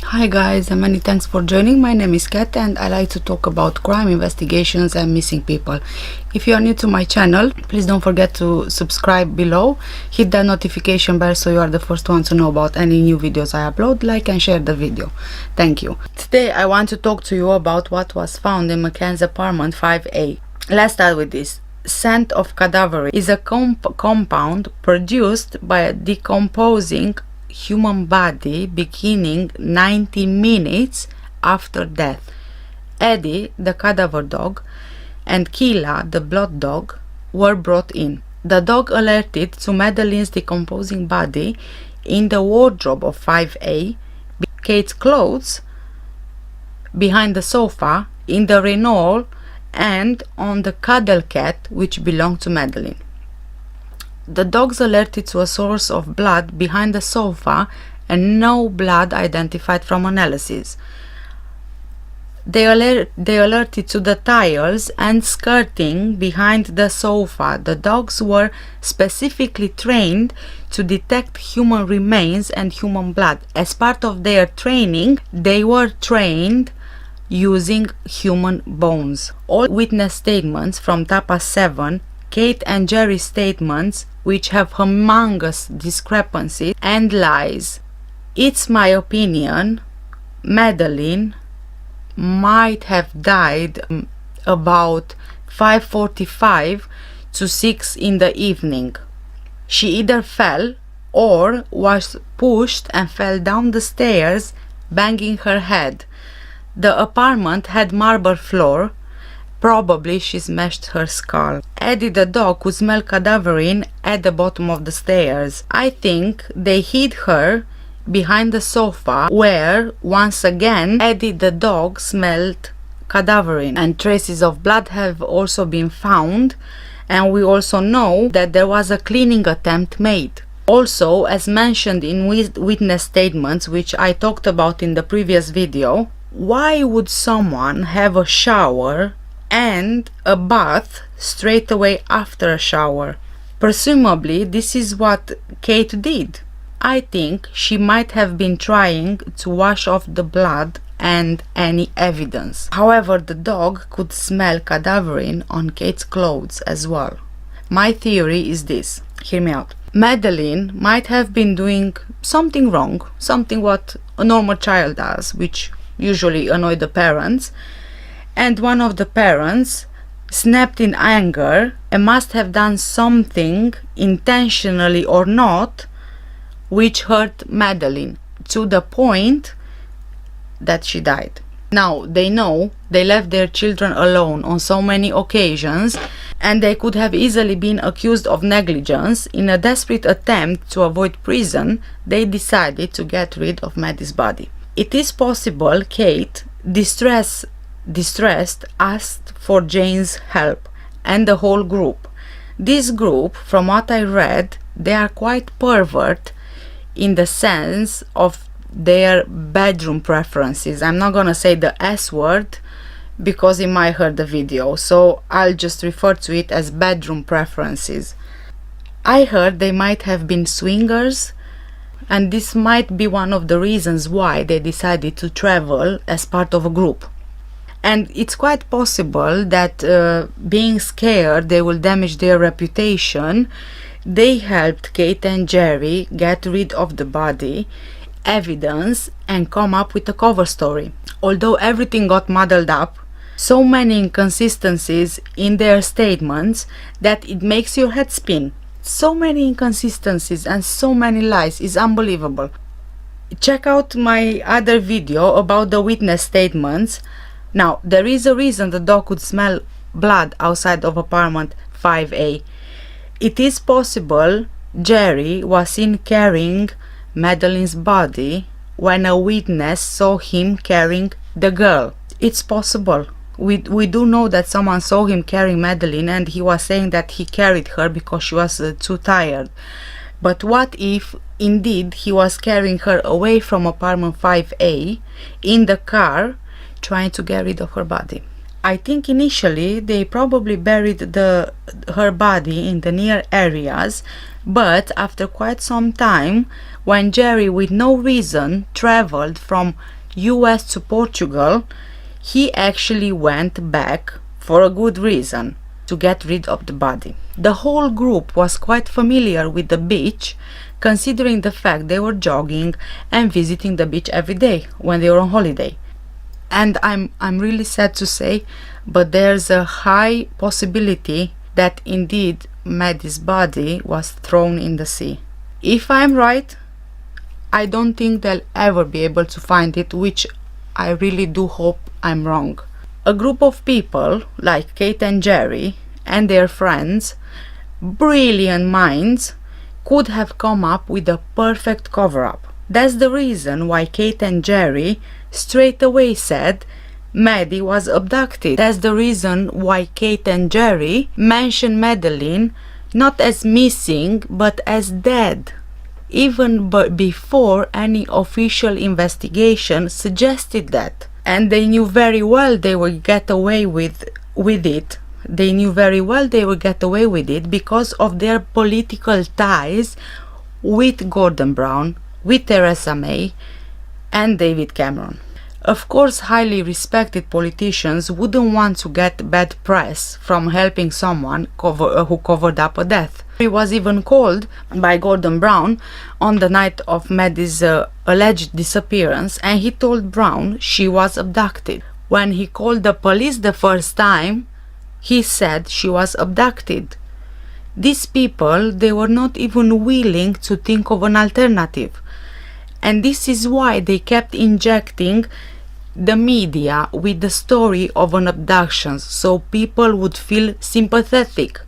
Hi guys, and many thanks for joining. My name is Kat and I like to talk about crime investigations and missing people. If you are new to my channel, please don't forget to subscribe below, hit that notification bell so you are the first one to know about any new videos I upload, like and share the video. Thank you. Today I want to talk to you about what was found in Mccann's apartment 5A. Let's start with this. Scent of cadaver is a compound produced by a decomposing human body beginning 90 minutes after death. Eddie, the cadaver dog, and Keela, the blood dog, were brought in. The dog alerted to Madeleine's decomposing body in the wardrobe of 5A, Kate's clothes, behind the sofa, in the Renault, and on the cuddle cat which belonged to Madeleine. The dogs alerted to a source of blood behind the sofa and no blood identified from analysis. They alerted to the tiles and skirting behind the sofa. The dogs were specifically trained to detect human remains and human blood. As part of their training, they were trained using human bones. All witness statements from TAPA 7, Kate and Gerry's statements, which have humongous discrepancies and lies. It's my opinion, Madeleine might have died about 5:45 to 6 in the evening. She either fell or was pushed and fell down the stairs, banging her head. The apartment had marble floor. Probably she smashed her skull. Eddie the dog could smell cadaverine at the bottom of the stairs. I think they hid her behind the sofa where, once again, Eddie the dog smelled cadaverine. And traces of blood have also been found, and we also know that there was a cleaning attempt made. Also, as mentioned in witness statements, which I talked about in the previous video, why would someone have a shower and a bath straight away after a shower? Presumably this is what Kate did. I think she might have been trying to wash off the blood and any evidence. However, the dog could smell cadaverine on Kate's clothes as well. My theory is this. Hear me out. Madeleine might have been doing something wrong, something what a normal child does, which usually annoy the parents, and one of the parents snapped in anger and must have done something intentionally or not which hurt Madeleine to the point that she died. Now they know they left their children alone on so many occasions and they could have easily been accused of negligence. In a desperate attempt to avoid prison, they decided to get rid of Maddie's body. It is possible Kate, distressed, asked for Jane's help and the whole group. This group, from what I read, they are quite pervert in the sense of their bedroom preferences. I'm not gonna say the S word because it might hurt the video, so I'll just refer to it as bedroom preferences. I heard they might have been swingers, and this might be one of the reasons why they decided to travel as part of a group. And it's quite possible that being scared they will damage their reputation, they helped Kate and Gerry get rid of the body, evidence, and come up with a cover story. Although everything got muddled up, so many inconsistencies in their statements that it makes your head spin. So many inconsistencies and so many lies is unbelievable. Check out my other video about the witness statements. Now, there is a reason the dog could smell blood outside of apartment 5A. It is possible Gerry was seen carrying Madeleine's body when a witness saw him carrying the girl. It's possible. We do know that someone saw him carrying Madeleine and he was saying that he carried her because she was too tired. But what if indeed he was carrying her away from apartment 5A in the car, trying to get rid of her body? I think initially they probably buried her body in the near areas, but after quite some time, when Gerry with no reason traveled from US to Portugal, he actually went back for a good reason, to get rid of the body. The whole group was quite familiar with the beach, considering the fact they were jogging and visiting the beach every day when they were on holiday. And I'm really sad to say, but there's a high possibility that indeed Maddie's body was thrown in the sea. If I'm right, I don't think they'll ever be able to find it, which I really do hope I'm wrong. A group of people like Kate and Gerry and their friends, brilliant minds, could have come up with a perfect cover-up. That's the reason why Kate and Gerry straight away said Maddie was abducted. That's the reason why Kate and Gerry mentioned Madeleine not as missing but as dead, even before any official investigation suggested that. And they knew very well they would get away with it. They knew very well they would get away with it because of their political ties with Gordon Brown, with Theresa May, and David Cameron. Of course, highly respected politicians wouldn't want to get bad press from helping someone who covered up a death. He was even called by Gordon Brown on the night of Maddie's alleged disappearance, and he told Brown she was abducted. When he called the police the first time, he said she was abducted. These people, they were not even willing to think of an alternative. And this is why they kept injecting the media with the story of an abduction, so people would feel sympathetic.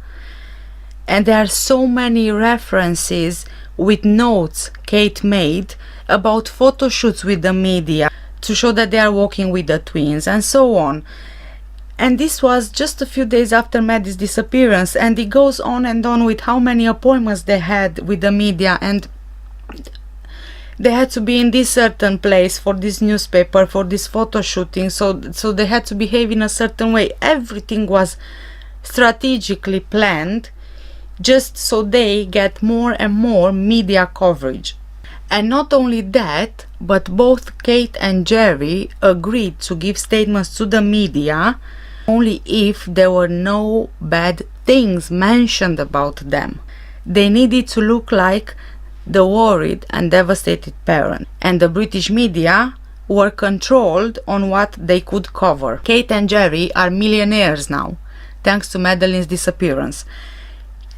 And there are so many references with notes Kate made about photo shoots with the media to show that they are walking with the twins and so on. And this was just a few days after Maddie's disappearance, and it goes on and on with how many appointments they had with the media, and they had to be in this certain place for this newspaper, for this photo shooting, so they had to behave in a certain way. Everything was strategically planned just so they get more and more media coverage. And not only that, but both Kate and Gerry agreed to give statements to the media only if there were no bad things mentioned about them. They needed to look like the worried and devastated parent, and the British media were controlled on what they could cover. Kate and Gerry are millionaires now, thanks to Madeleine's disappearance.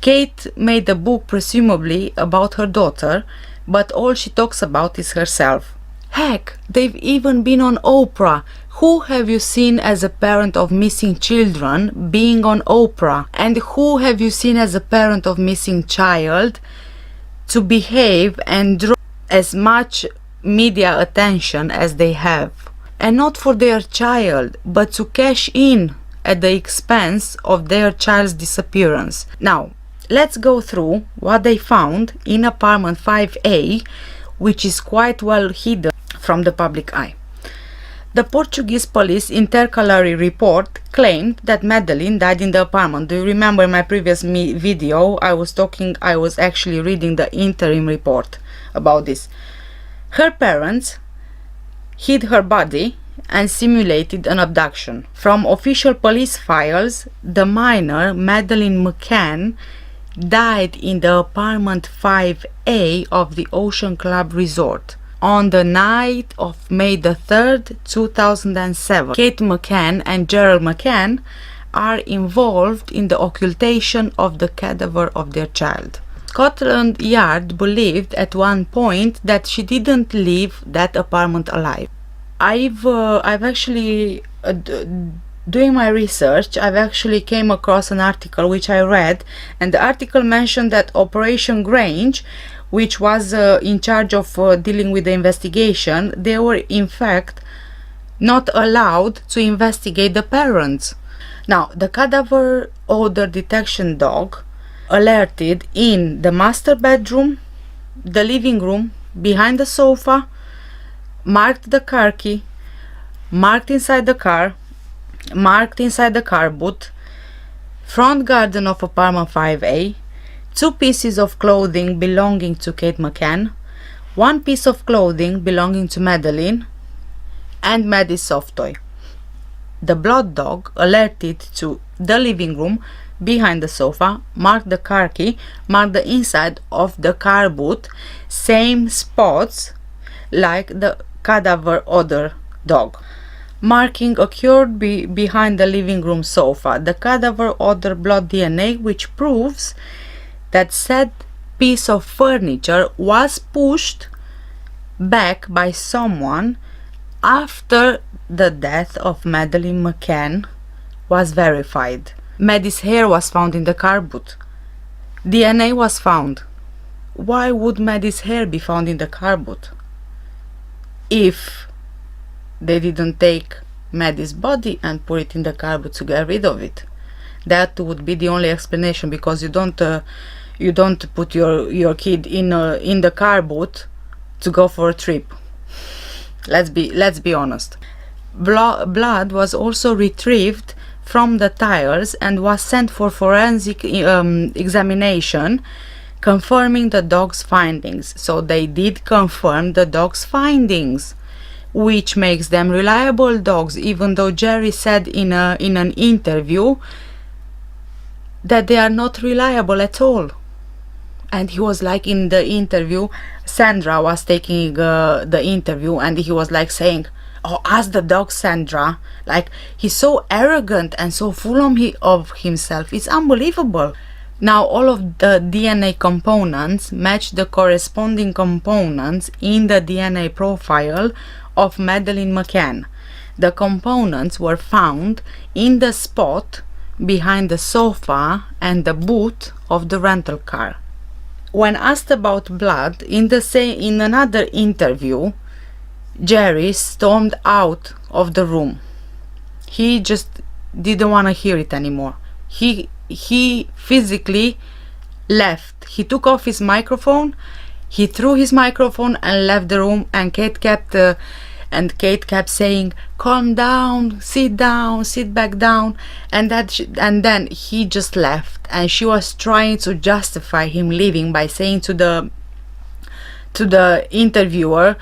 Kate made a book presumably about her daughter, but all she talks about is herself. Heck, they've even been on Oprah. Who have you seen as a parent of missing children being on Oprah? And who have you seen as a parent of missing child to behave and draw as much media attention as they have? And not for their child, but to cash in at the expense of their child's disappearance. Now, let's go through what they found in apartment 5A, which is quite well hidden from the public eye. The Portuguese police intercalary report claimed that Madeleine died in the apartment. Do you remember in my previous video I was actually reading the interim report about this. Her parents hid her body and simulated an abduction. From official police files, the minor Madeleine Mccann died in the apartment 5A of the Ocean Club Resort on the night of May the 3rd, 2007. Kate Mccann and Gerry Mccann are involved in the occultation of the cadaver of their child. Scotland Yard believed at one point that she didn't leave that apartment alive. I've actually doing my research, I've actually came across an article which I read, and the article mentioned that Operation Grange, which was in charge of dealing with the investigation, they were in fact not allowed to investigate the parents. Now, the cadaver odor detection dog alerted in the master bedroom, the living room, behind the sofa, marked the car key, marked inside the car, marked inside the car boot, front garden of apartment 5A, 2 pieces of clothing belonging to Kate Mccann, 1 piece of clothing belonging to Madeleine, and Maddie's soft toy. The blood dog alerted to the living room behind the sofa, marked the car key, marked the inside of the car boot, same spots like the cadaver odor dog. Marking occurred behind the living room sofa, the cadaver odor blood DNA, which proves that said piece of furniture was pushed back by someone after the death of Madeleine Mccann was verified. Maddie's hair was found in the car boot. DNA was found. Why would Maddie's hair be found in the car boot? If they didn't take Maddie's body and put it in the car boot to get rid of it. That would be the only explanation, because you don't put your kid in the car boot to go for a trip. Let's be honest. Blood was also retrieved from the tires and was sent for forensic examination, confirming the dog's findings. So they did confirm the dog's findings, which makes them reliable dogs, even though Gerry said in an interview that they are not reliable at all. And he was like, in the interview, Sandra was taking the interview, and he was like saying, "Oh, ask the dog, Sandra." Like, he's so arrogant and so full of himself. It's unbelievable. Now all of the DNA components match the corresponding components in the DNA profile of Madeleine Mccann. The components were found in the spot behind the sofa and the boot of the rental car. When asked about blood in another interview, Gerry stormed out of the room. He just didn't want to hear it anymore. He physically left. He took off his microphone, he threw his microphone and left the room, and Kate kept saying, "Calm down, sit back down," and then he just left, and she was trying to justify him leaving by saying to the interviewer,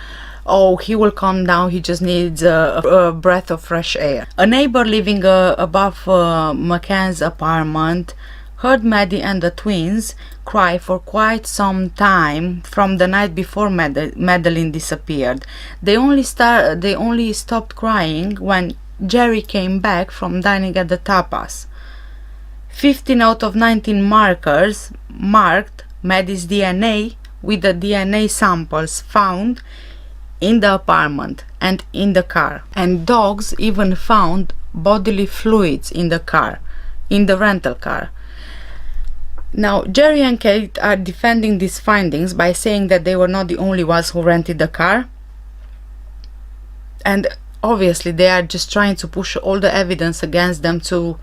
"Oh, he will calm down, he just needs a breath of fresh air." A neighbor living above McCann's apartment heard Maddie and the twins cry for quite some time from the night before Madeleine disappeared. They only stopped crying when Gerry came back from dining at the tapas. 15 out of 19 markers marked Maddie's DNA with the DNA samples found in the apartment and in the car. And dogs even found bodily fluids in the car, in the rental car. Now, Gerry and Kate are defending these findings by saying that they were not the only ones who rented the car. And obviously they are just trying to push all the evidence against them to,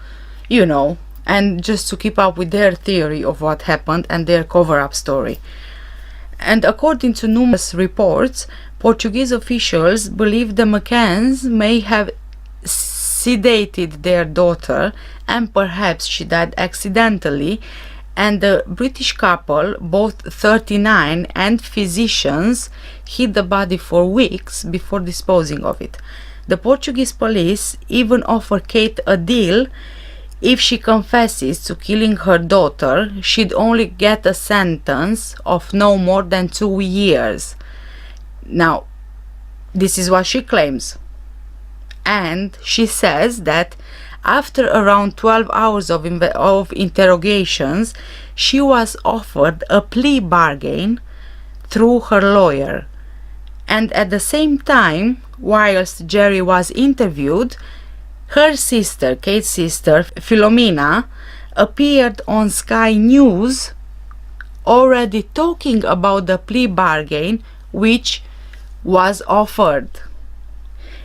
and just to keep up with their theory of what happened and their cover-up story. And according to numerous reports, Portuguese officials believe the McCanns may have sedated their daughter, and perhaps she died accidentally, and the British couple, both 39 and physicians, hid the body for weeks before disposing of it. The Portuguese police even offer Kate a deal. If she confesses to killing her daughter, she'd only get a sentence of no more than 2 years. Now, this is what she claims. And she says that after around 12 hours of interrogations, she was offered a plea bargain through her lawyer. And at the same time, whilst Gerry was interviewed, her sister, Kate's sister, Philomena, appeared on Sky News already talking about the plea bargain which was offered.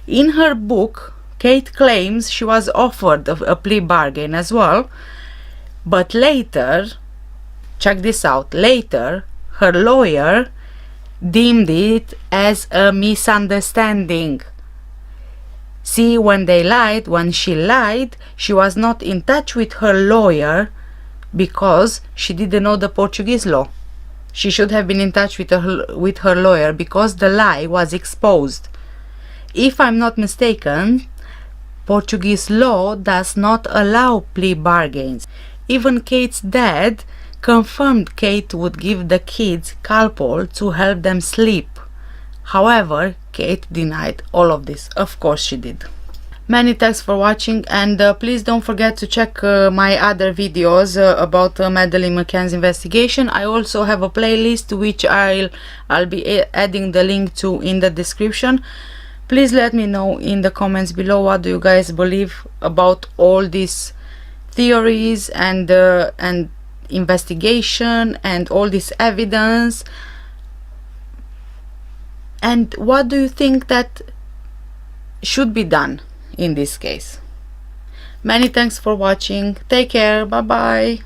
In her book, Kate claims she was offered a plea bargain as well, but later, check this out, later her lawyer deemed it as a misunderstanding. See, when she lied, she was not in touch with her lawyer because she didn't know the Portuguese law. She should have been in touch with her lawyer because the lie was exposed. If I'm not mistaken, Portuguese law does not allow plea bargains. Even Kate's dad confirmed Kate would give the kids Calpol to help them sleep. However, Kate denied all of this. Of course she did. Many thanks for watching, and please don't forget to check my other videos about Madeleine Mccann's investigation. I also have a playlist which I'll be adding the link to in the description. Please let me know in the comments below what do you guys believe about all these theories and investigation and all this evidence, and what do you think that should be done in this case. Many thanks for watching. Take care. Bye bye.